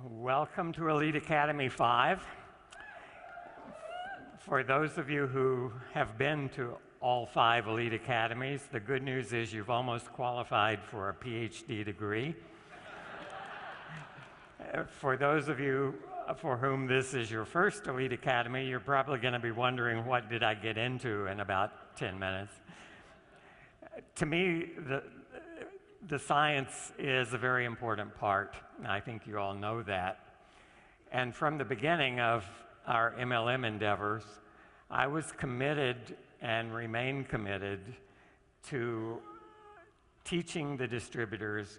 Welcome to Elite Academy 5. For those of you who have been to all 5 Elite Academies, the good news is you've almost qualified for a PhD degree. For those of you for whom this is your first Elite Academy, you're probably going to be wondering, what did I get into in about 10 minutes? To me, the science is a very important part. I think you all know that. And from the beginning of our MLM endeavors, I was committed and remain committed to teaching the distributors,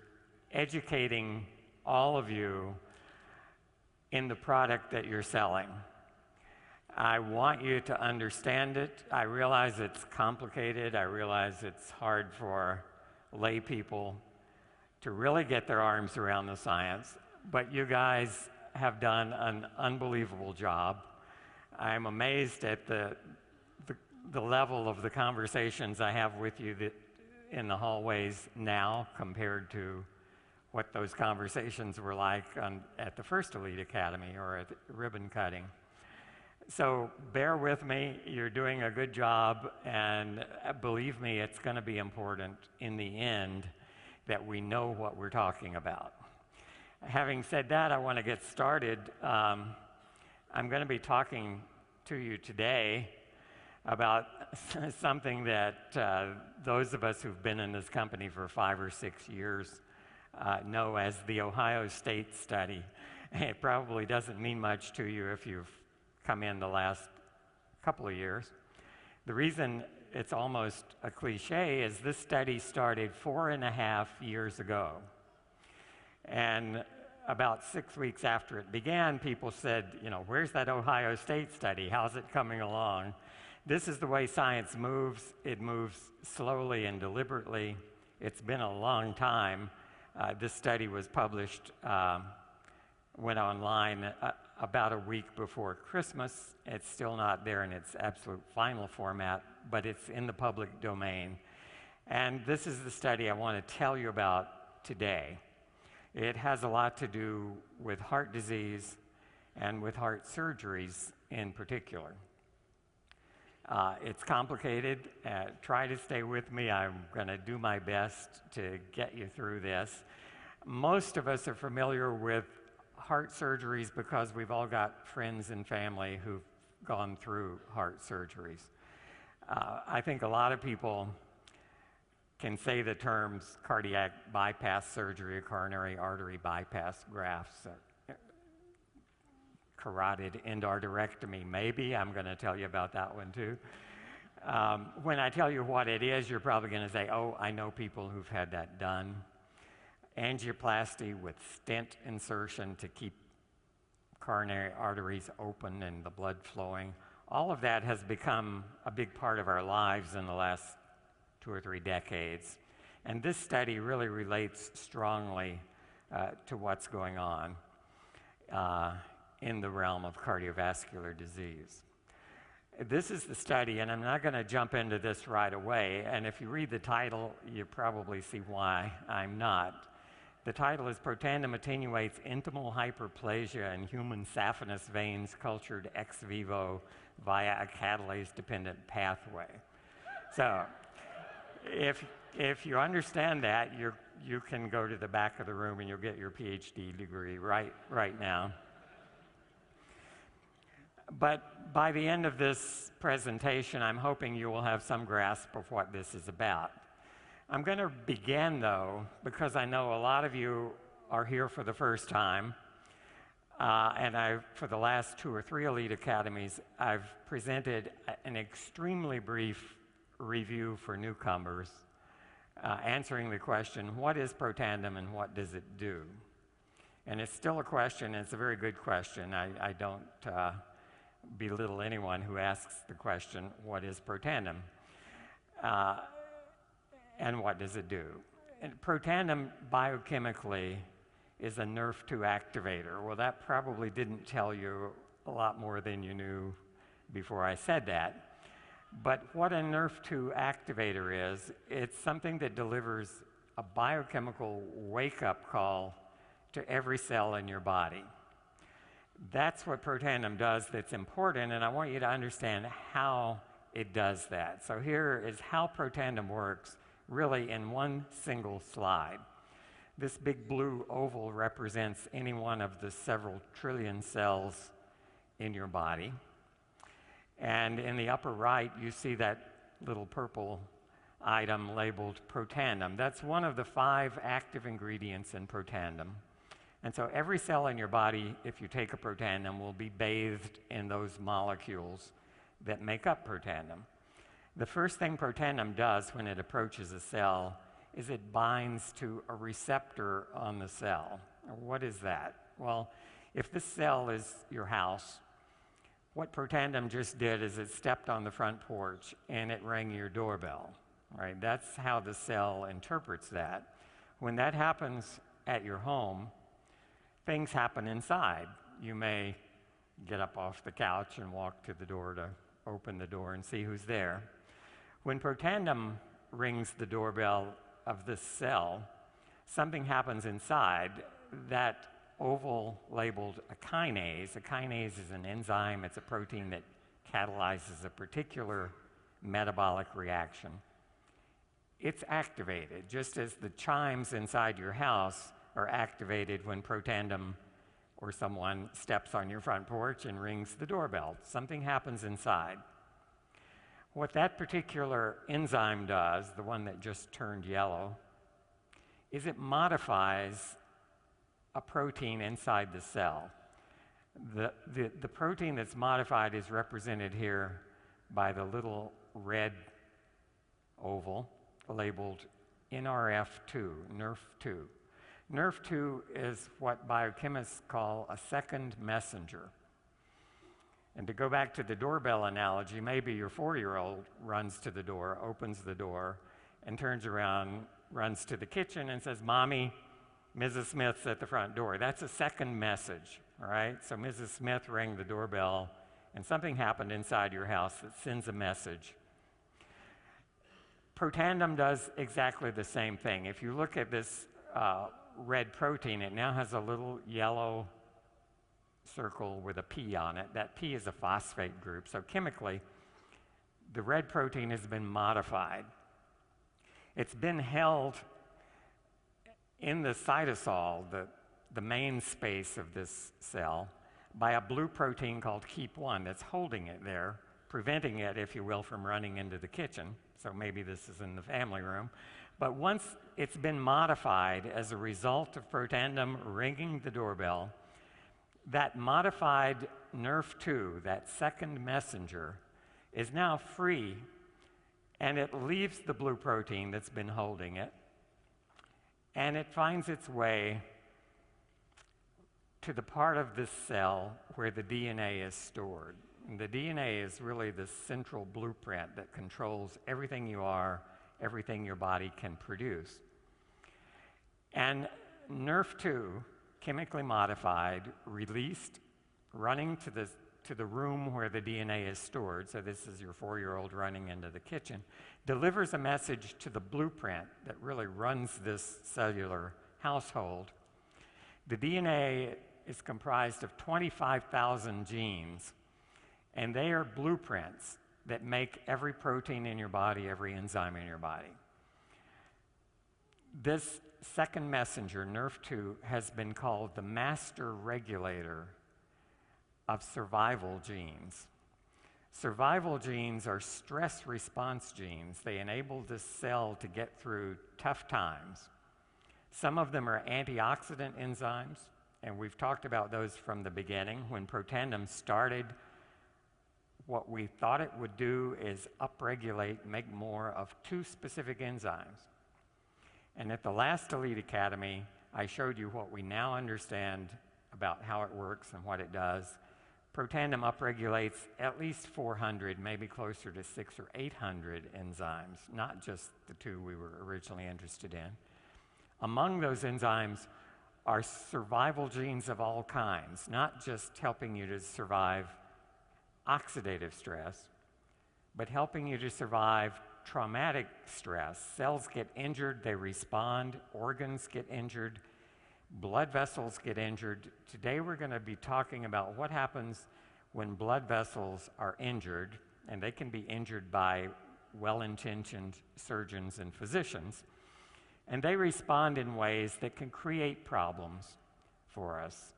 educating all of you in the product that you're selling. I want you to understand it. I realize it's complicated. I realize it's hard for lay people to really get their arms around the science, but you guys have done an unbelievable job. I'm amazed at the level of the conversations I have with you in the hallways now compared to what those conversations were like at the first Elite Academy or at ribbon cutting. So bear with me, you're doing a good job, and believe me, it's going to be important in the end that we know what we're talking about. Having said that, I want to get started. I'm going to be talking to you today about something that those of us who've been in this company for 5 or 6 years know as the Ohio State study. It probably doesn't mean much to you if you've come in the last couple of years. The reason it's almost a cliche is this study started 4.5 years ago. And about 6 weeks after it began, people said, where's that Ohio State study? How's it coming along? This is the way science moves. It moves slowly and deliberately. It's been a long time. This study was published, went online about a week before Christmas. It's still not there in its absolute final format, but it's in the public domain. And this is the study I want to tell you about today. It has a lot to do with heart disease and with heart surgeries in particular. It's complicated. Try to stay with me. I'm going to do my best to get you through this. Most of us are familiar with heart surgeries because we've all got friends and family who've gone through heart surgeries. I think a lot of people can say the terms cardiac bypass surgery, coronary artery bypass grafts, carotid endarterectomy, maybe. I'm going to tell you about that one too. When I tell you what it is, you're probably going to say, oh, I know people who've had that done. Angioplasty with stent insertion to keep coronary arteries open and the blood flowing. All of that has become a big part of our lives in the last 2 or 3 decades. And this study really relates strongly to what's going on in the realm of cardiovascular disease. This is the study, and I'm not going to jump into this right away. And if you read the title, you probably see why I'm not. The title is Protandim Attenuates Intimal Hyperplasia in Human Saphenous Veins Cultured Ex Vivo via a Catalase-Dependent Pathway. So if you understand that, you can go to the back of the room and you'll get your PhD degree right now. But by the end of this presentation, I'm hoping you will have some grasp of what this is about. I'm going to begin, though, because I know a lot of you are here for the first time, and for the last 2 or 3 Elite Academies, I've presented an extremely brief review for newcomers, answering the question, what is Protandim and what does it do? And it's still a question, and it's a very good question. I don't belittle anyone who asks the question, what is Protandim? And what does it do? And Protandim biochemically is a NRF2 activator. Well, that probably didn't tell you a lot more than you knew before I said that. But what a NRF2 activator is, it's something that delivers a biochemical wake-up call to every cell in your body. That's what protandem does that's important, and I want you to understand how it does that. So here is how protandem works, really in one single slide. This big blue oval represents any one of the several trillion cells in your body. And in the upper right, you see that little purple item labeled protandem. That's one of the 5 active ingredients in protandem. And so every cell in your body, if you take a protandem, will be bathed in those molecules that make up protandem. The first thing protandem does when it approaches a cell is it binds to a receptor on the cell. What is that? Well, if this cell is your house, what protandem just did is it stepped on the front porch and it rang your doorbell, right? That's how the cell interprets that. When that happens at your home, things happen inside. You may get up off the couch and walk to the door to open the door and see who's there. When protandem rings the doorbell of this cell, something happens inside. That oval labeled a kinase. A kinase is an enzyme. It's a protein that catalyzes a particular metabolic reaction. It's activated, just as the chimes inside your house are activated when protandem or someone steps on your front porch and rings the doorbell. Something happens inside. What that particular enzyme does, the one that just turned yellow, is it modifies a protein inside the cell. The protein that's modified is represented here by the little red oval labeled NRF2, NRF2. NRF2 is what biochemists call a second messenger. And to go back to the doorbell analogy, maybe your 4-year-old runs to the door, opens the door, and turns around, runs to the kitchen and says, "Mommy, Mrs. Smith's at the front door." That's a second message, all right? So Mrs. Smith rang the doorbell, and something happened inside your house that sends a message. Protandem does exactly the same thing. If you look at this red protein, it now has a little yellow circle with a P on it. That P is a phosphate group. So chemically, the red protein has been modified. It's been held in the cytosol, the main space of this cell, by a blue protein called KEAP1 that's holding it there, preventing it, if you will, from running into the kitchen. So maybe this is in the family room. But once it's been modified as a result of protandem ringing the doorbell, that modified NRF2, that second messenger, is now free, and it leaves the blue protein that's been holding it, and it finds its way to the part of this cell where the DNA is stored. And the DNA is really the central blueprint that controls everything you are, everything your body can produce. And NRF2, chemically modified, released, running to the room where the DNA is stored, so this is your 4-year-old running into the kitchen, delivers a message to the blueprint that really runs this cellular household. The DNA is comprised of 25,000 genes, and they are blueprints that make every protein in your body, every enzyme in your body. This second messenger, NRF2, has been called the master regulator of survival genes. Survival genes are stress response genes. They enable this cell to get through tough times. Some of them are antioxidant enzymes, and we've talked about those from the beginning. When protandem started, what we thought it would do is upregulate, make more of 2 specific enzymes. And at the last Elite Academy, I showed you what we now understand about how it works and what it does. Protandem upregulates at least 400, maybe closer to 600 or 800 enzymes, not just the 2 we were originally interested in. Among those enzymes are survival genes of all kinds, not just helping you to survive oxidative stress, but helping you to survive traumatic stress. Cells get injured, they respond, organs get injured, blood vessels get injured. Today we're going to be talking about what happens when blood vessels are injured, and they can be injured by well-intentioned surgeons and physicians, and they respond in ways that can create problems for us.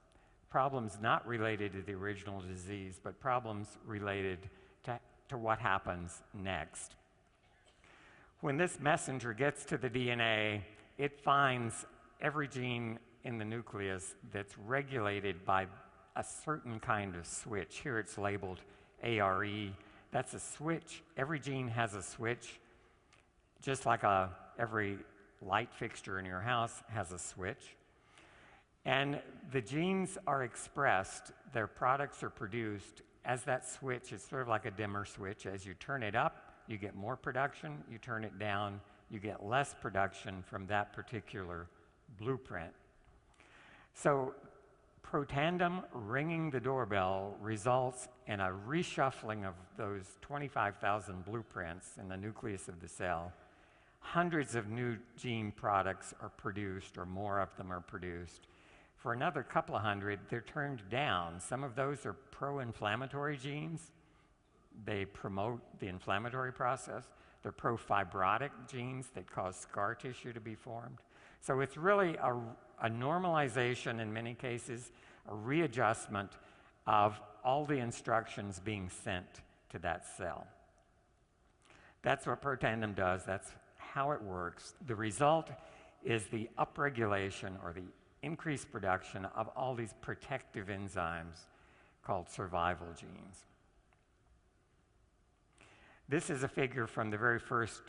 Problems not related to the original disease, but problems related to what happens next. When this messenger gets to the DNA, it finds every gene in the nucleus that's regulated by a certain kind of switch. Here it's labeled ARE. That's a switch. Every gene has a switch, just like every light fixture in your house has a switch. And the genes are expressed, their products are produced as that switch. It's sort of like a dimmer switch. As you turn it up, you get more production. You turn it down, you get less production from that particular blueprint. So protandem ringing the doorbell results in a reshuffling of those 25,000 blueprints in the nucleus of the cell. Hundreds of new gene products are produced, or more of them are produced. For another couple of hundred, they're turned down. Some of those are pro-inflammatory genes. They promote the inflammatory process. They're pro-fibrotic genes that cause scar tissue to be formed. So it's really a normalization in many cases, a readjustment of all the instructions being sent to that cell. That's what protandem does. That's how it works. The result is the upregulation or the increased production of all these protective enzymes called survival genes. This is a figure from the very first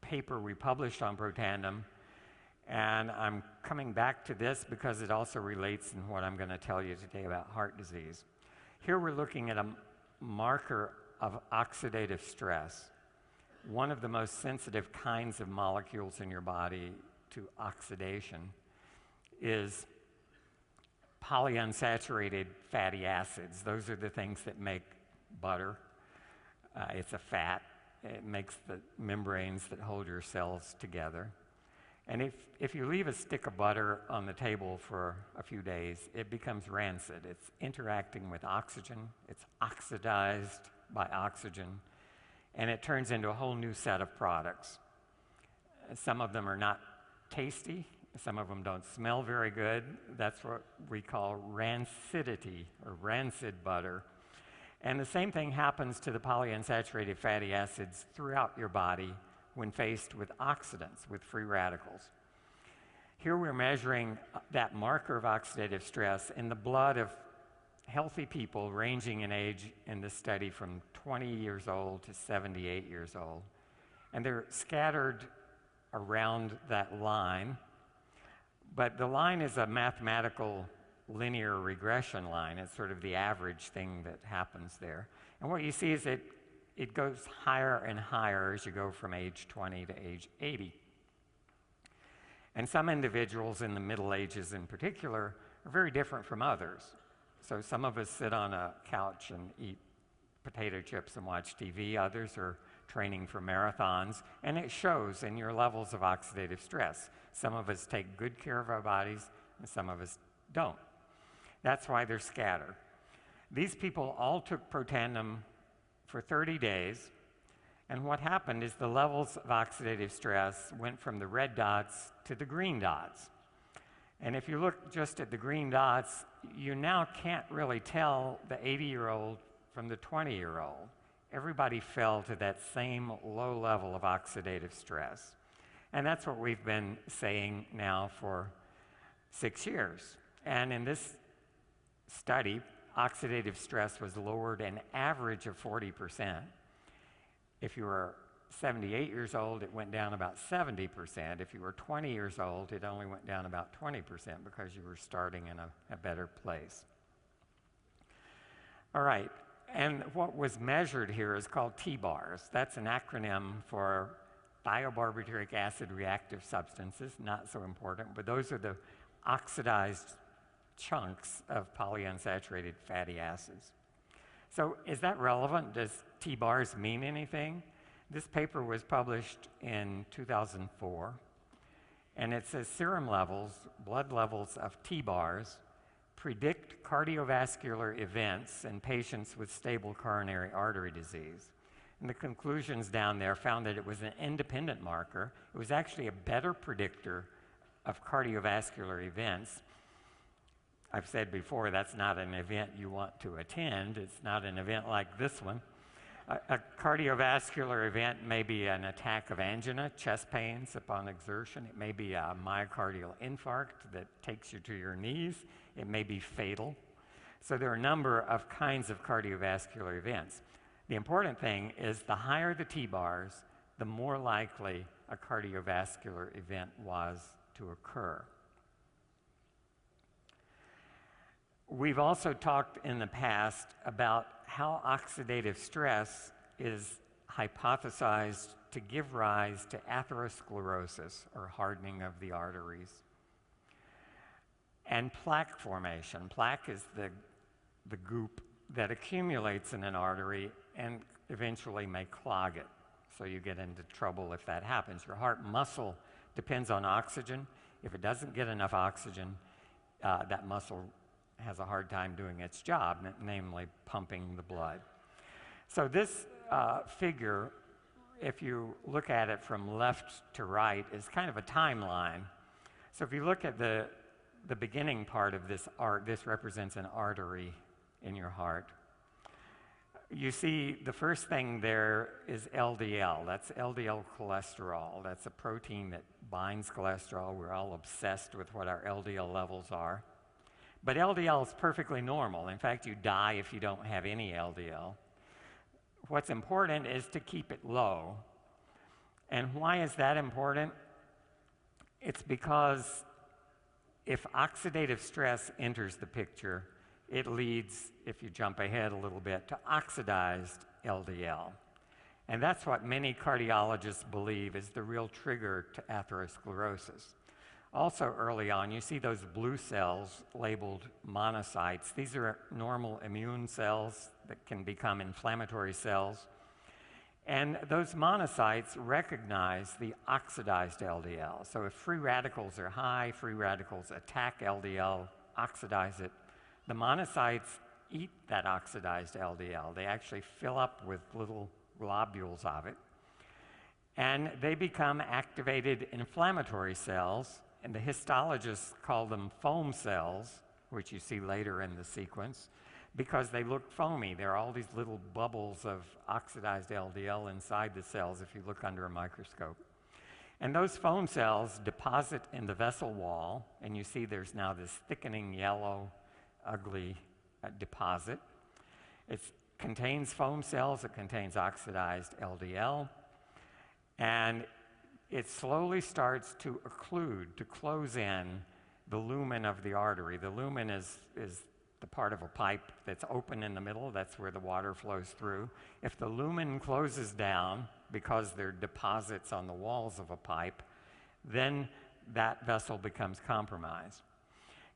paper we published on protandem, and I'm coming back to this because it also relates in what I'm going to tell you today about heart disease. Here we're looking at a marker of oxidative stress, one of the most sensitive kinds of molecules in your body to oxidation is polyunsaturated fatty acids. Those are the things that make butter. It's a fat. It makes the membranes that hold your cells together. And if you leave a stick of butter on the table for a few days, it becomes rancid. It's interacting with oxygen. It's oxidized by oxygen. And it turns into a whole new set of products. Some of them are not tasty. Some of them don't smell very good. That's what we call rancidity, or rancid butter. And the same thing happens to the polyunsaturated fatty acids throughout your body when faced with oxidants, with free radicals. Here we're measuring that marker of oxidative stress in the blood of healthy people ranging in age in this study from 20 years old to 78 years old. And they're scattered around that line. But the line is a mathematical linear regression line. It's sort of the average thing that happens there. And what you see is it goes higher and higher as you go from age 20 to age 80. And some individuals in the Middle Ages in particular are very different from others. So some of us sit on a couch and eat potato chips and watch TV. Others are training for marathons, and it shows in your levels of oxidative stress. Some of us take good care of our bodies, and some of us don't. That's why they're scattered. These people all took protandem for 30 days, and what happened is the levels of oxidative stress went from the red dots to the green dots. And if you look just at the green dots, you now can't really tell the 80-year-old from the 20-year-old. Everybody fell to that same low level of oxidative stress. And that's what we've been saying now for 6 years. And in this study, oxidative stress was lowered an average of 40%. If you were 78 years old, it went down about 70%. If you were 20 years old, it only went down about 20% because you were starting in a better place. All right, and what was measured here is called T-bars. That's an acronym for thiobarbituric acid reactive substances, not so important, but those are the oxidized chunks of polyunsaturated fatty acids. So is that relevant? Does T-bars mean anything? This paper was published in 2004, and it says serum levels, blood levels of T-bars, predict cardiovascular events in patients with stable coronary artery disease. And the conclusions down there found that it was an independent marker. It was actually a better predictor of cardiovascular events. I've said before, that's not an event you want to attend. It's not an event like this one. A cardiovascular event may be an attack of angina, chest pains upon exertion. It may be a myocardial infarct that takes you to your knees. It may be fatal. So there are a number of kinds of cardiovascular events. The important thing is the higher the T-bars, the more likely a cardiovascular event was to occur. We've also talked in the past about how oxidative stress is hypothesized to give rise to atherosclerosis, or hardening of the arteries, and plaque formation. Plaque is the goop that accumulates in an artery and eventually may clog it. So you get into trouble if that happens. Your heart muscle depends on oxygen. If it doesn't get enough oxygen, that muscle has a hard time doing its job, namely pumping the blood. So this figure, if you look at it from left to right, is kind of a timeline. So if you look at the beginning part of this this represents an artery in your heart. You see the first thing there is LDL. That's LDL cholesterol. That's a protein that binds cholesterol. We're all obsessed with what our LDL levels are. But LDL is perfectly normal. In fact, you die if you don't have any LDL. What's important is to keep it low. And why is that important? It's because if oxidative stress enters the picture, it leads, if you jump ahead a little bit, to oxidized LDL. And that's what many cardiologists believe is the real trigger to atherosclerosis. Also early on, you see those blue cells labeled monocytes. These are normal immune cells that can become inflammatory cells. And those monocytes recognize the oxidized LDL. So if free radicals are high, free radicals attack LDL, oxidize it. The monocytes eat that oxidized LDL. They actually fill up with little globules of it. And they become activated inflammatory cells, and the histologists call them foam cells, which you see later in the sequence, because they look foamy. There are all these little bubbles of oxidized LDL inside the cells if you look under a microscope. And those foam cells deposit in the vessel wall, and you see there's now this thickening yellow, ugly deposit. It contains foam cells, it contains oxidized LDL, and it slowly starts to occlude, to close in the lumen of the artery. The lumen is the part of a pipe that's open in the middle. That's where the water flows through. If the lumen closes down because there are deposits on the walls of a pipe, then that vessel becomes compromised.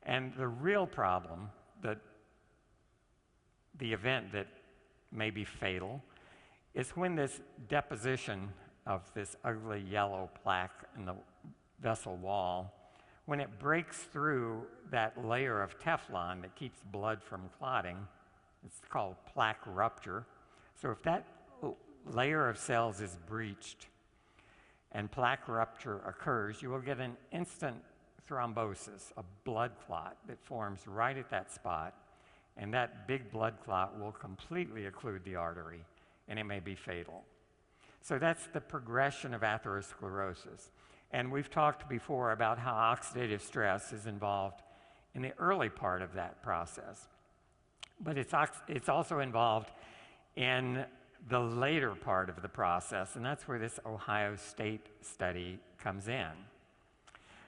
And the real problem, the event that may be fatal, is when this deposition of this ugly yellow plaque in the vessel wall, when it breaks through that layer of Teflon that keeps blood from clotting, it's called plaque rupture. So if that layer of cells is breached and plaque rupture occurs, you will get an instant thrombosis, a blood clot that forms right at that spot, and that big blood clot will completely occlude the artery, and it may be fatal. So that's the progression of atherosclerosis. And we've talked before about how oxidative stress is involved in the early part of that process. But it's also involved in the later part of the process, and that's where this Ohio State study comes in.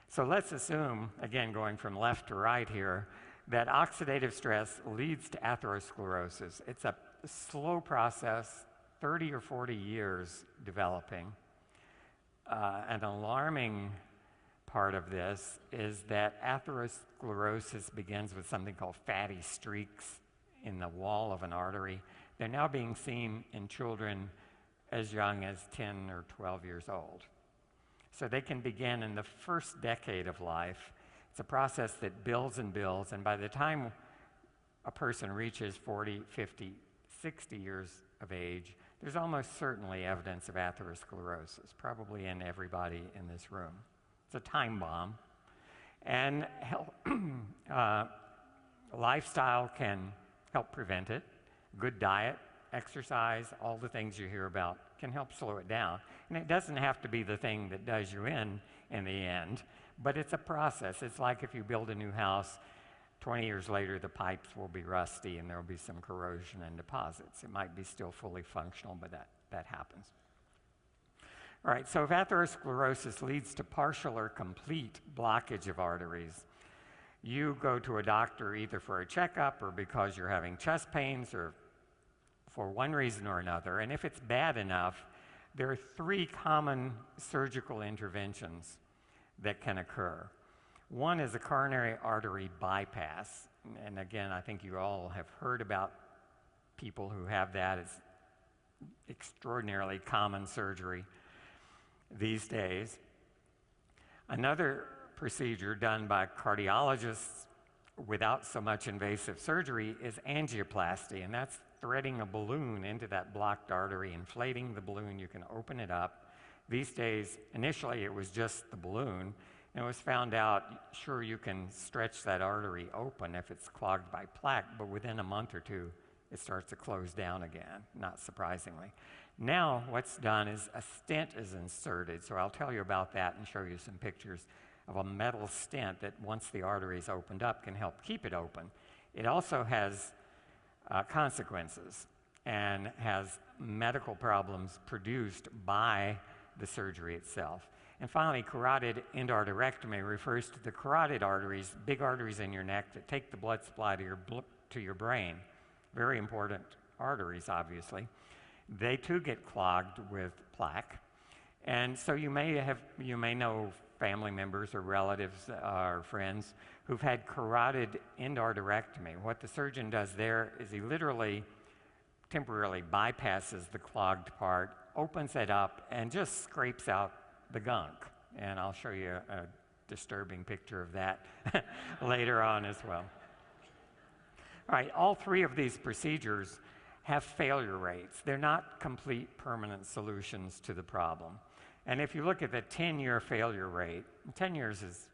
So let's assume, again going from left to right here, that oxidative stress leads to atherosclerosis. It's a slow process, 30 or 40 years developing. An alarming part of this is that atherosclerosis begins with something called fatty streaks in the wall of an artery. They're now being seen in children as young as 10 or 12 years old. So they can begin in the first decade of life. It's a process that builds and builds, and by the time a person reaches 40, 50, 60 years of age, there's almost certainly evidence of atherosclerosis, probably in everybody in this room. It's a time bomb. And lifestyle can help prevent it. Good diet, exercise, all the things you hear about can help slow it down. And it doesn't have to be the thing that does you in the end, but it's a process. It's like if you build a new house, 20 years later the pipes will be rusty and there will be some corrosion and deposits. It might be still fully functional, but that happens. All right, so if atherosclerosis leads to partial or complete blockage of arteries, you go to a doctor either for a checkup or because you're having chest pains or for one reason or another. And if it's bad enough, there are 3 common surgical interventions that can occur. One is a coronary artery bypass. And again, I think you all have heard about people who have that. It's extraordinarily common surgery these days. Another procedure done by cardiologists without so much invasive surgery is angioplasty, and that's threading a balloon into that blocked artery, inflating the balloon. You can open it up. These days, initially it was just the balloon, and it was found out, sure, you can stretch that artery open if it's clogged by plaque, but within a month or 2, it starts to close down again, not surprisingly. Now what's done is a stent is inserted, so I'll tell you about that and show you some pictures of a metal stent that once the artery is opened up can help keep it open. It also has consequences and has medical problems produced by the surgery itself. And finally, carotid endarterectomy refers to the carotid arteries, big arteries in your neck that take the blood supply to your brain. Very important arteries, obviously. They too get clogged with plaque. And so you may know family members or relatives or friends who've had carotid endarterectomy. What the surgeon does there is he literally temporarily bypasses the clogged part, opens it up, and just scrapes out the gunk. And I'll show you a disturbing picture of that later on as well. All right, all 3 of these procedures have failure rates. They're not complete permanent solutions to the problem. And if you look at the 10-year failure rate, 10 years is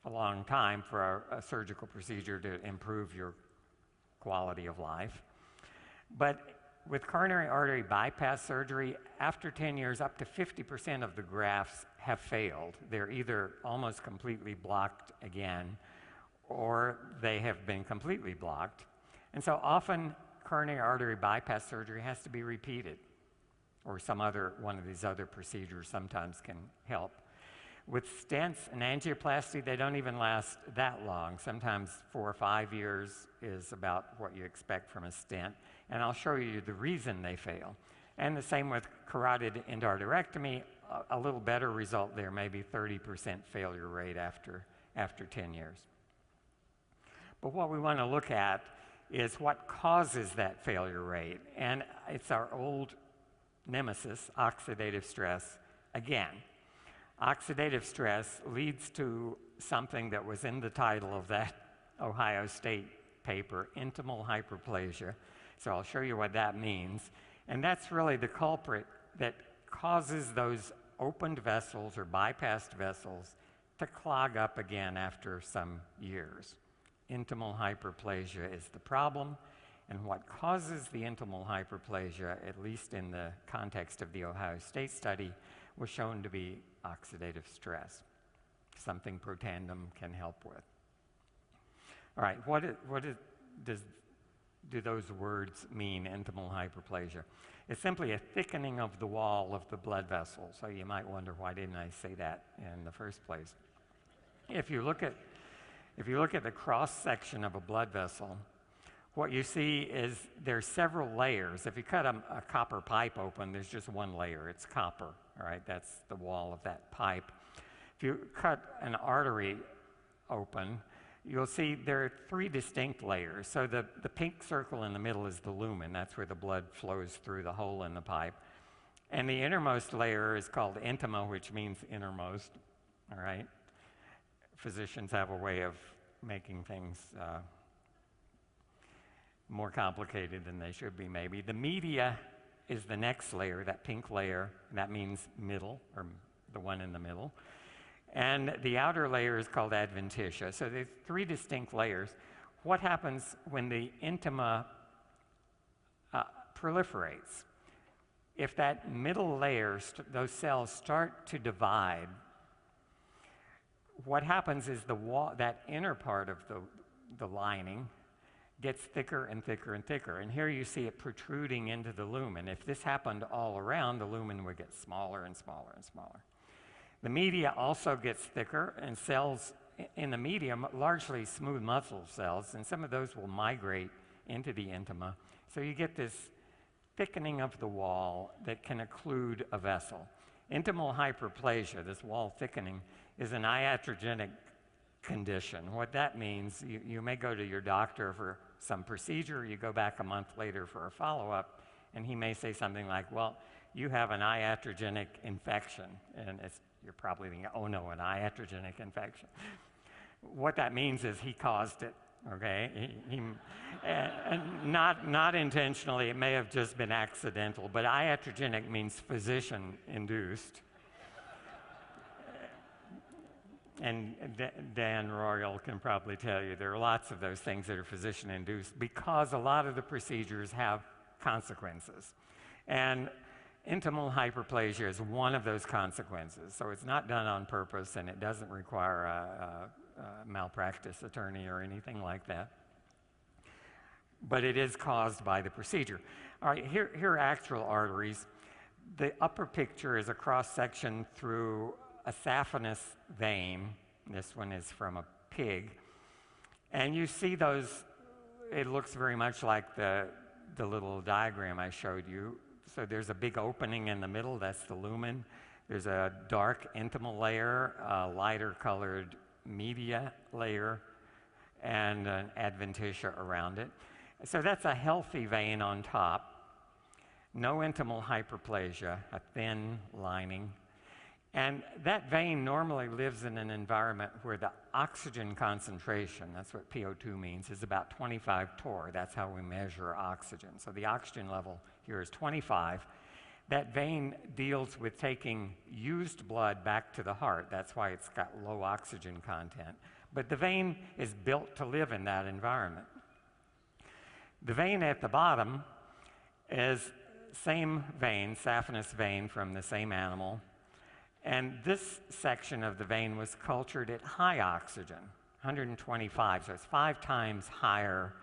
a long time for a surgical procedure to improve your quality of life. But with coronary artery bypass surgery, after 10 years, up to 50% of the grafts have failed. They're either almost completely blocked again, or they have been completely blocked. And so often, coronary artery bypass surgery has to be repeated, or some other one of these other procedures sometimes can help. With stents and angioplasty, they don't even last that long. Sometimes 4 or 5 years is about what you expect from a stent, and I'll show you the reason they fail. And the same with carotid endarterectomy, a little better result there, maybe 30% failure rate after 10 years. But what we want to look at is what causes that failure rate. And it's our old nemesis, oxidative stress, again. Oxidative stress leads to something that was in the title of that Ohio State paper, intimal hyperplasia. So I'll show you what that means. And that's really the culprit that causes those opened vessels or bypassed vessels to clog up again after some years. Intimal hyperplasia is the problem, and what causes the intimal hyperplasia, at least in the context of the Ohio State study, was shown to be oxidative stress, something Protandim can help with. All right, do those words mean, intimal hyperplasia? It's simply a thickening of the wall of the blood vessel, so you might wonder, why didn't I say that in the first place? If you look at the cross-section of a blood vessel, what you see is there's several layers. If you cut a copper pipe open, there's just one layer. It's copper, all right? That's the wall of that pipe. If you cut an artery open, you'll see there are 3 distinct layers. So the pink circle in the middle is the lumen. That's where the blood flows through the hole in the pipe. And the innermost layer is called intima, which means innermost, all right? Physicians have a way of making things more complicated than they should be, maybe. The media is the next layer, that pink layer, and that means middle, or the one in the middle. And the outer layer is called adventitia. So there's three distinct layers. What happens when the intima proliferates? If that middle layer, those cells start to divide, what happens is that inner part of the lining gets thicker and thicker and thicker. And here you see it protruding into the lumen. If this happened all around, the lumen would get smaller and smaller and smaller. The media also gets thicker, and cells in the medium, largely smooth muscle cells, and some of those will migrate into the intima. So you get this thickening of the wall that can occlude a vessel. Intimal hyperplasia, this wall thickening, is an iatrogenic condition. What that means, you may go to your doctor for some procedure, you go back a month later for a follow-up, and he may say something like, well, you have an iatrogenic infection, and you're probably thinking, oh no, an iatrogenic infection. What that means is he caused it. Okay, and not intentionally, it may have just been accidental, but iatrogenic means physician-induced. And Dan Royal can probably tell you there are lots of those things that are physician-induced because a lot of the procedures have consequences. And intimal hyperplasia is one of those consequences. So it's not done on purpose, and it doesn't require a malpractice attorney or anything like that. But it is caused by the procedure. All right, here are actual arteries. The upper picture is a cross-section through a saphenous vein. This one is from a pig. And you see those, it looks very much like the little diagram I showed you. So there's a big opening in the middle, that's the lumen. There's a dark intimal layer, a lighter colored media layer, and an adventitia around it. So that's a healthy vein on top. No intimal hyperplasia, a thin lining. And that vein normally lives in an environment where the oxygen concentration, that's what PO2 means, is about 25 torr. That's how we measure oxygen. So the oxygen level here is 25. That vein deals with taking used blood back to the heart. That's why it's got low oxygen content. But the vein is built to live in that environment. The vein at the bottom is same vein, saphenous vein from the same animal. And this section of the vein was cultured at high oxygen, 125, so it's 5 times higher.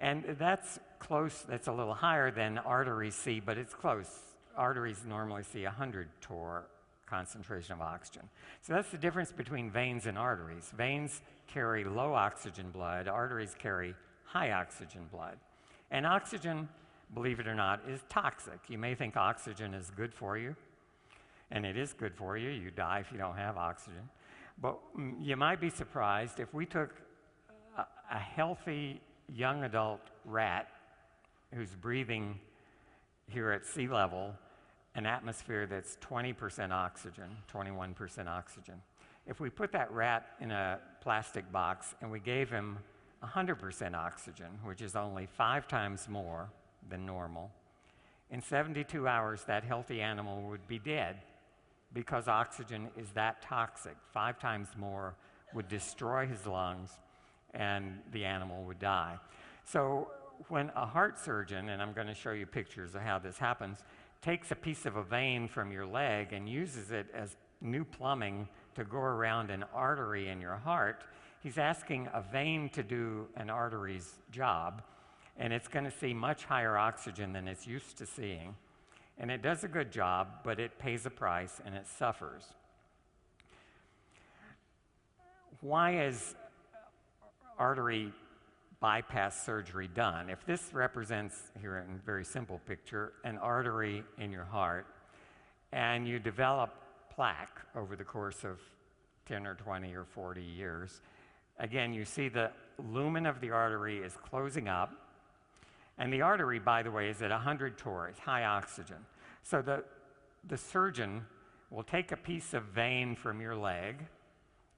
And that's close, that's a little higher than arteries see, but it's close. Arteries normally see 100 torr concentration of oxygen. So that's the difference between veins and arteries. Veins carry low oxygen blood, arteries carry high oxygen blood. And oxygen, believe it or not, is toxic. You may think oxygen is good for you, and it is good for you. You die if you don't have oxygen. But you might be surprised if we took a healthy young adult rat who's breathing here at sea level an atmosphere that's 20% oxygen, 21% oxygen. If we put that rat in a plastic box and we gave him 100% oxygen, which is only 5 times more than normal, in 72 hours that healthy animal would be dead because oxygen is that toxic. 5 times more would destroy his lungs and the animal would die. So when a heart surgeon, and I'm going to show you pictures of how this happens, takes a piece of a vein from your leg and uses it as new plumbing to go around an artery in your heart, he's asking a vein to do an artery's job, and it's going to see much higher oxygen than it's used to seeing. And it does a good job, but it pays a price and it suffers. Why is artery bypass surgery done? If this represents, here in a very simple picture, an artery in your heart, and you develop plaque over the course of 10 or 20 or 40 years, again, you see the lumen of the artery is closing up, and the artery, by the way, is at 100 torr, it's high oxygen. So the surgeon will take a piece of vein from your leg,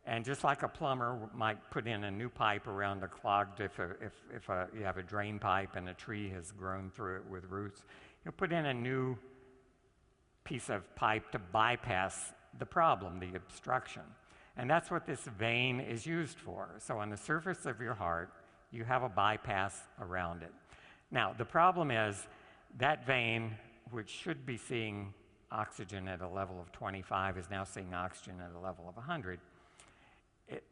and just like a plumber might put in a new pipe around a clogged, if you have a drain pipe and a tree has grown through it with roots, you'll put in a new piece of pipe to bypass the problem, the obstruction. And that's what this vein is used for. So on the surface of your heart, you have a bypass around it. Now, the problem is that vein, which should be seeing oxygen at a level of 25, is now seeing oxygen at a level of 100. It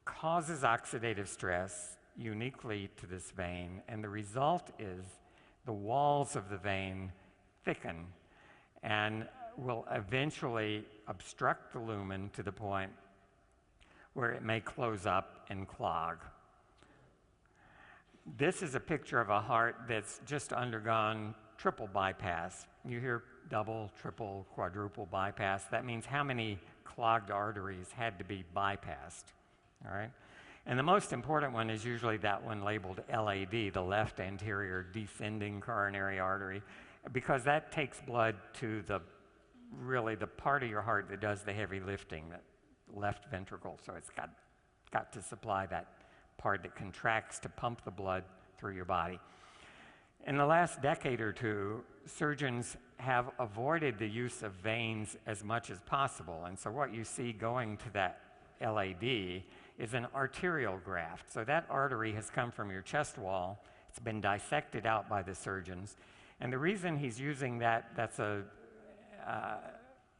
causes oxidative stress uniquely to this vein, and the result is the walls of the vein thicken and will eventually obstruct the lumen to the point where it may close up and clog. This is a picture of a heart that's just undergone triple bypass. You hear double, triple, quadruple bypass. That means how many clogged arteries had to be bypassed, all right? And the most important one is usually that one labeled LAD, the left anterior descending coronary artery, because that takes blood to really the part of your heart that does the heavy lifting, that left ventricle. So it's got to supply that part that contracts to pump the blood through your body. In the last decade or two, surgeons have avoided the use of veins as much as possible. And so what you see going to that LAD is an arterial graft. So that artery has come from your chest wall. It's been dissected out by the surgeons. And the reason he's using that's a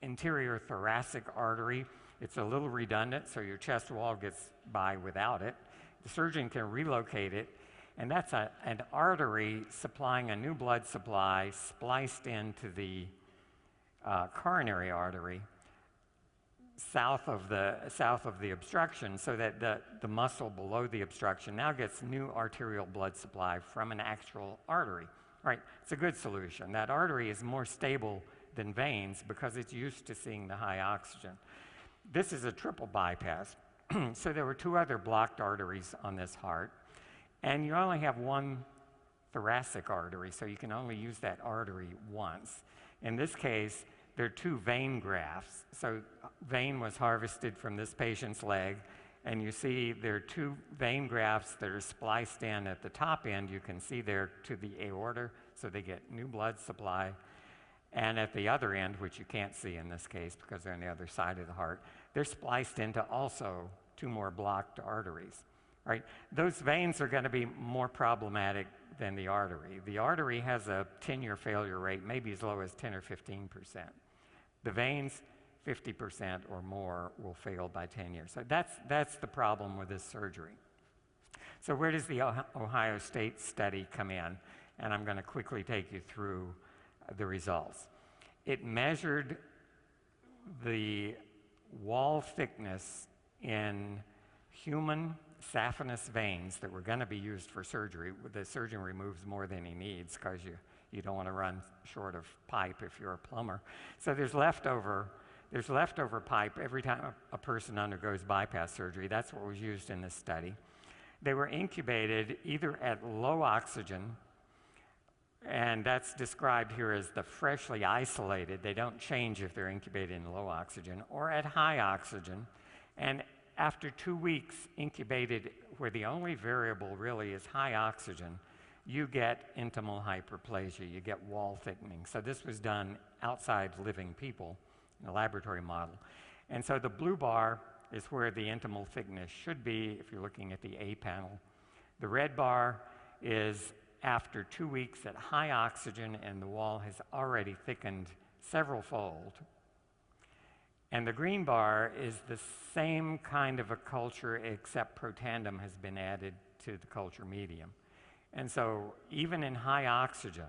interior thoracic artery. It's a little redundant, so your chest wall gets by without it. The surgeon can relocate it, and that's an artery supplying a new blood supply spliced into the coronary artery south of the obstruction, so that the muscle below the obstruction now gets new arterial blood supply from an actual artery. Right, it's a good solution. That artery is more stable than veins because it's used to seeing the high oxygen. This is a triple bypass. So there were two other blocked arteries on this heart, and you only have one thoracic artery, so you can only use that artery once. In this case, there are two vein grafts. So vein was harvested from this patient's leg, and you see there are two vein grafts that are spliced in at the top end. You can see there to the aorta, so they get new blood supply. And at the other end, which you can't see in this case because they're on the other side of the heart, they're spliced into also two more blocked arteries. Right? Those veins are going to be more problematic than the artery. The artery has a 10-year failure rate, maybe as low as 10 or 15%. The veins, 50% or more will fail by 10 years. So that's the problem with this surgery. So where does the Ohio State study come in? And I'm going to quickly take you through the results. It measured the wall thickness in human saphenous veins that were going to be used for surgery. The surgeon removes more than he needs because you don't want to run short of pipe if you're a plumber. So there's leftover pipe every time a person undergoes bypass surgery. That's what was used in this study. They were incubated either at low oxygen, and that's described here as the freshly isolated. They don't change if they're incubated in low oxygen, or at high oxygen. And after 2 weeks incubated, where the only variable really is high oxygen, you get intimal hyperplasia, you get wall thickening. So this was done outside living people in a laboratory model. And so the blue bar is where the intimal thickness should be if you're looking at the A panel. The red bar is after 2 weeks at high oxygen, and the wall has already thickened several-fold. And the green bar is the same kind of a culture, except protandum has been added to the culture medium. And so even in high oxygen,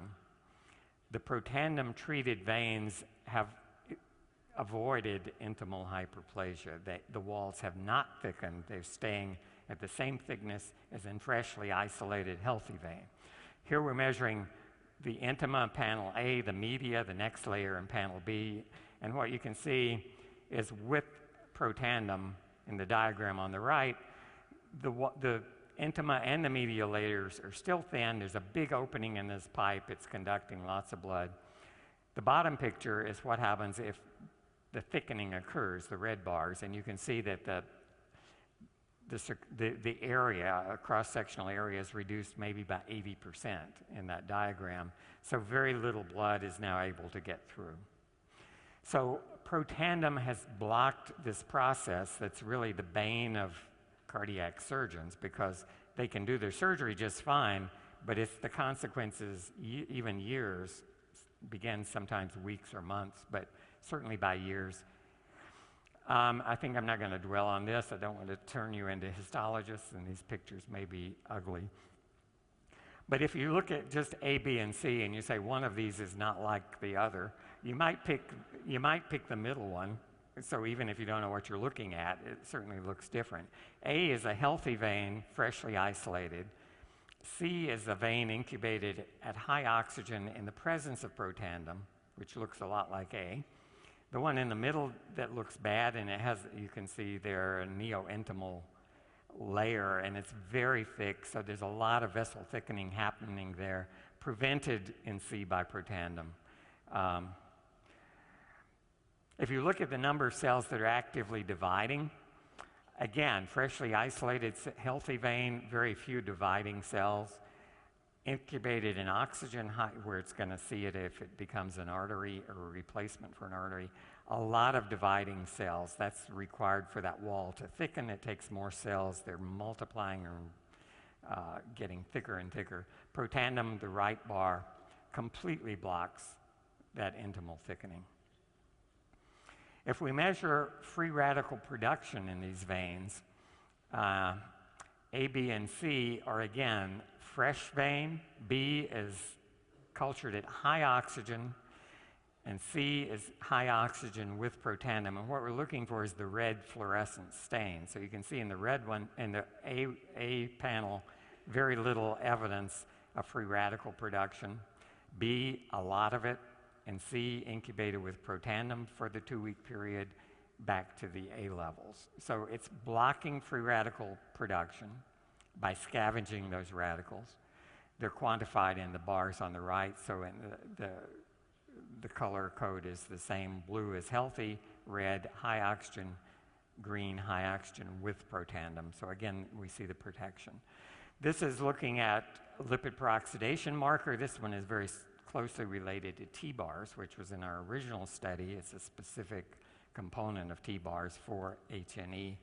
the protandum treated veins have avoided intimal hyperplasia. The walls have not thickened. They're staying at the same thickness as in freshly isolated healthy vein. Here we're measuring the intima in panel A, the media, the next layer in panel B, and what you can see is with protandum in the diagram on the right, the intima and the media layers are still thin. There's a big opening in this pipe. It's conducting lots of blood. The bottom picture is what happens if the thickening occurs, the red bars, and you can see that the area, cross-sectional area, is reduced maybe by 80% in that diagram. So very little blood is now able to get through. So Protandim has blocked this process that's really the bane of cardiac surgeons, because they can do their surgery just fine, but if the consequences, even years, begin sometimes weeks or months, but certainly by years. I think I'm not going to dwell on this. I don't want to turn you into histologists, and these pictures may be ugly. But if you look at just A, B, and C, and you say one of these is not like the other, you might pick the middle one. So even if you don't know what you're looking at, it certainly looks different. A is a healthy vein, freshly isolated. C is a vein incubated at high oxygen in the presence of Protandim, which looks a lot like A. The one in the middle that looks bad, and it has, you can see there, a neointimal layer, and it's very thick, so there's a lot of vessel thickening happening there, prevented in C by Protandim. If you look at the number of cells that are actively dividing, again, freshly isolated, healthy vein, very few dividing cells, incubated in oxygen, where it's going to see it if it becomes an artery or a replacement for an artery. A lot of dividing cells. That's required for that wall to thicken. It takes more cells. They're multiplying and getting thicker and thicker. Protandim, the right bar, completely blocks that intimal thickening. If we measure free radical production in these veins, A, B, and C are again fresh vein. B is cultured at high oxygen, and C is high oxygen with Protandim. And what we're looking for is the red fluorescent stain. So you can see in the red one, in the A panel, very little evidence of free radical production. B, a lot of it. And C, incubated with Protandim for the 2-week period back to the A levels. So it's blocking free radical production by scavenging those radicals. They're quantified in the bars on the right, so in the color code is the same. Blue is healthy, red, high oxygen, green, high oxygen with Protandim. So again, we see the protection. This is looking at lipid peroxidation marker. This one is very closely related to T-bars, which was in our original study. It's a specific component of T-bars, 4-HNE.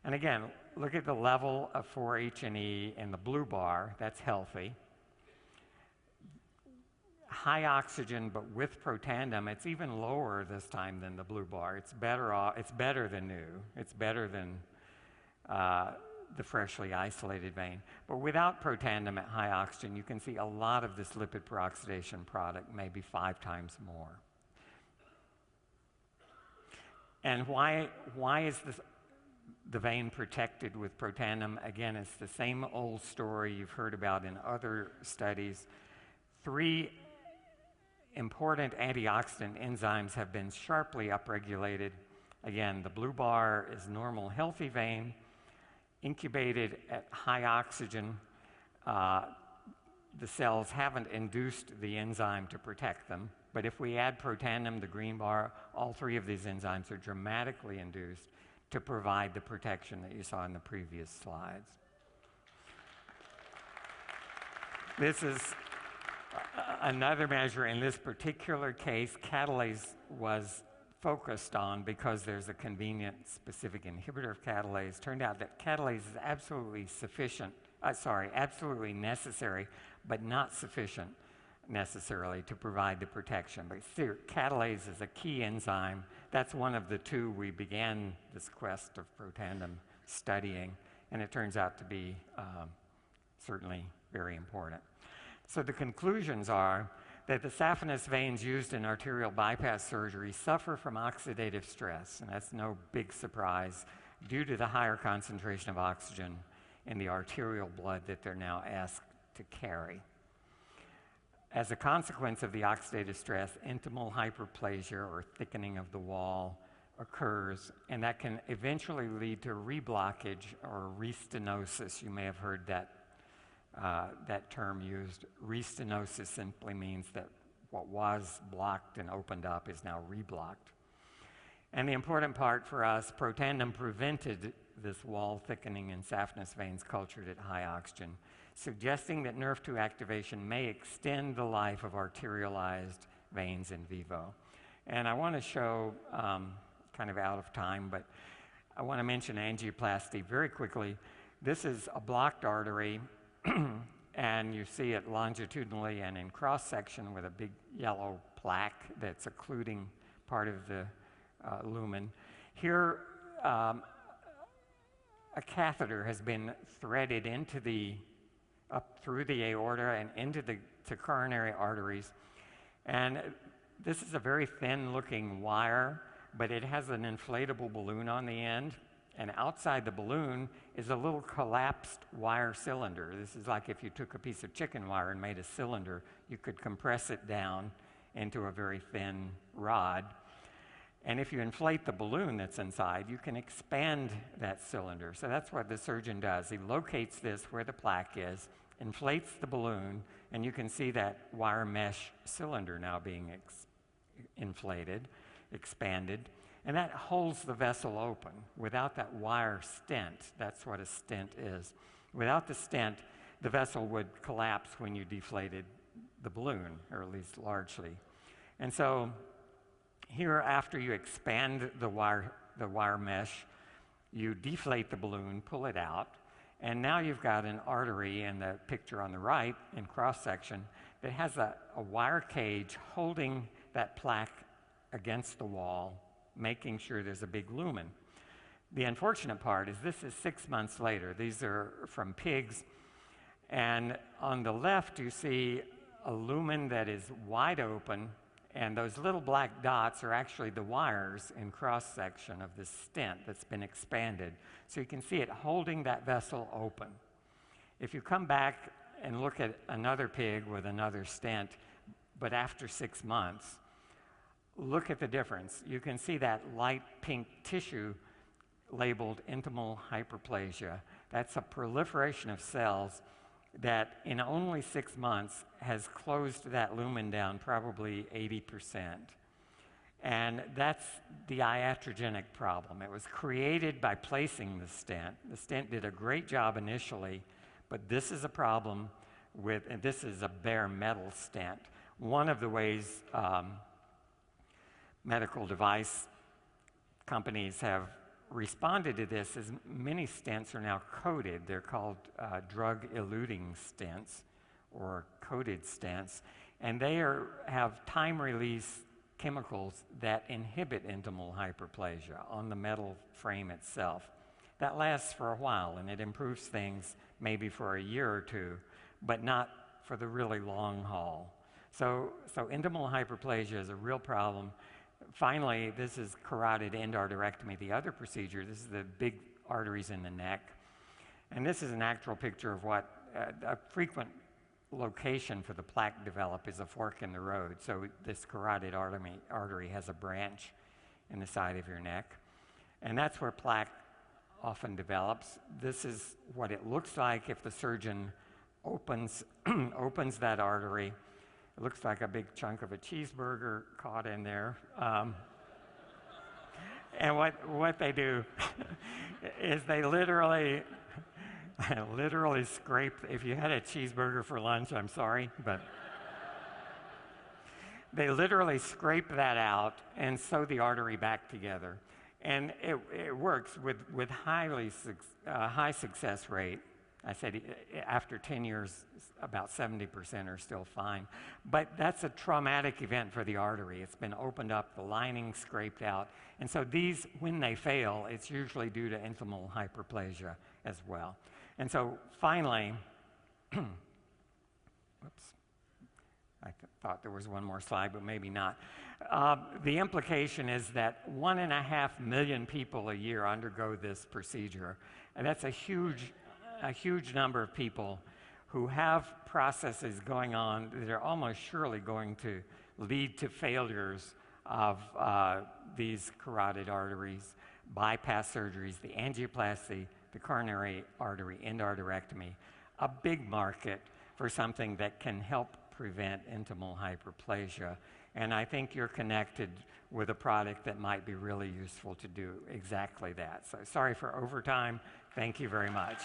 And again, look at the level of 4-HNE in the blue bar. That's healthy. High oxygen, but with Protandim, it's even lower this time than the blue bar. It's better than new. It's better than the freshly isolated vein. But without Protandim at high oxygen, you can see a lot of this lipid peroxidation product, maybe 5 times more. And why is the vein protected with Protandim? Again, it's the same old story you've heard about in other studies. 3 important antioxidant enzymes have been sharply upregulated. Again, the blue bar is normal, healthy vein, incubated at high oxygen. The cells haven't induced the enzyme to protect them, but if we add Protandim, the green bar, all 3 of these enzymes are dramatically induced to provide the protection that you saw in the previous slides. This is another measure. In this particular case, catalase was focused on because there's a convenient specific inhibitor of catalase. Turned out that catalase is absolutely absolutely necessary, but not sufficient necessarily to provide the protection. But catalase is a key enzyme. That's one of the 2 we began this quest of Protandim studying, and it turns out to be certainly very important. So the conclusions are that the saphenous veins used in arterial bypass surgery suffer from oxidative stress, and that's no big surprise due to the higher concentration of oxygen in the arterial blood that they're now asked to carry. As a consequence of the oxidative stress, intimal hyperplasia, or thickening of the wall, occurs, and that can eventually lead to reblockage or restenosis. You may have heard that term used. Restenosis simply means that what was blocked and opened up is now reblocked. And the important part for us, protandem prevented this wall thickening in saphenous veins cultured at high oxygen, suggesting that NERV2 activation may extend the life of arterialized veins in vivo. And I want to show, kind of out of time, but I want to mention angioplasty very quickly. This is a blocked artery, and you see it longitudinally and in cross-section with a big yellow plaque that's occluding part of the lumen. Here, a catheter has been threaded into up through the aorta and into the coronary arteries. And this is a very thin-looking wire, but it has an inflatable balloon on the end. And outside the balloon is a little collapsed wire cylinder. This is like if you took a piece of chicken wire and made a cylinder, you could compress it down into a very thin rod. And if you inflate the balloon that's inside, you can expand that cylinder. So that's what the surgeon does. He locates this where the plaque is, inflates the balloon, and you can see that wire mesh cylinder now being inflated, expanded, and that holds the vessel open. Without that wire stent, that's what a stent is. Without the stent, the vessel would collapse when you deflated the balloon, or at least largely. And so here, after you expand the wire mesh, you deflate the balloon, pull it out, and now you've got an artery in the picture on the right in cross-section that has a wire cage holding that plaque against the wall, making sure there's a big lumen. The unfortunate part is this is 6 months later. These are from pigs, and on the left you see a lumen that is wide open, and those little black dots are actually the wires in cross-section of this stent that's been expanded. So you can see it holding that vessel open. If you come back and look at another pig with another stent, but after 6 months, look at the difference. You can see that light pink tissue labeled intimal hyperplasia. That's a proliferation of cells that in only 6 months has closed that lumen down probably 80%. And that's the iatrogenic problem. It was created by placing the stent. The stent did a great job initially, but this is a problem with, and this is a bare metal stent. One of the ways medical device companies have responded to this is many stents are now coated. They're called drug-eluting stents or coated stents, and they have time-release chemicals that inhibit intimal hyperplasia on the metal frame itself. That lasts for a while, and it improves things maybe for a year or two, but not for the really long haul. So intimal hyperplasia is a real problem. Finally, this is carotid endarterectomy, the other procedure. This is the big arteries in the neck. And this is an actual picture of what a frequent location for the plaque develop is a fork in the road. So this carotid artery has a branch in the side of your neck. And that's where plaque often develops. This is what it looks like if the surgeon opens that artery. It looks like a big chunk of a cheeseburger caught in there. And what they do is they literally scrape. If you had a cheeseburger for lunch, I'm sorry, but they literally scrape that out and sew the artery back together. And it works with high success rate. I said after 10 years, about 70% are still fine. But that's a traumatic event for the artery. It's been opened up, the lining scraped out. And so these, when they fail, it's usually due to intimal hyperplasia as well. And so finally, whoops, I thought there was one more slide, but maybe not. The implication is that 1.5 million people a year undergo this procedure. And that's a huge number of people who have processes going on that are almost surely going to lead to failures of these carotid arteries, bypass surgeries, the angioplasty, the coronary artery endarterectomy, a big market for something that can help prevent intimal hyperplasia. And I think you're connected with a product that might be really useful to do exactly that. So sorry for overtime. Thank you very much.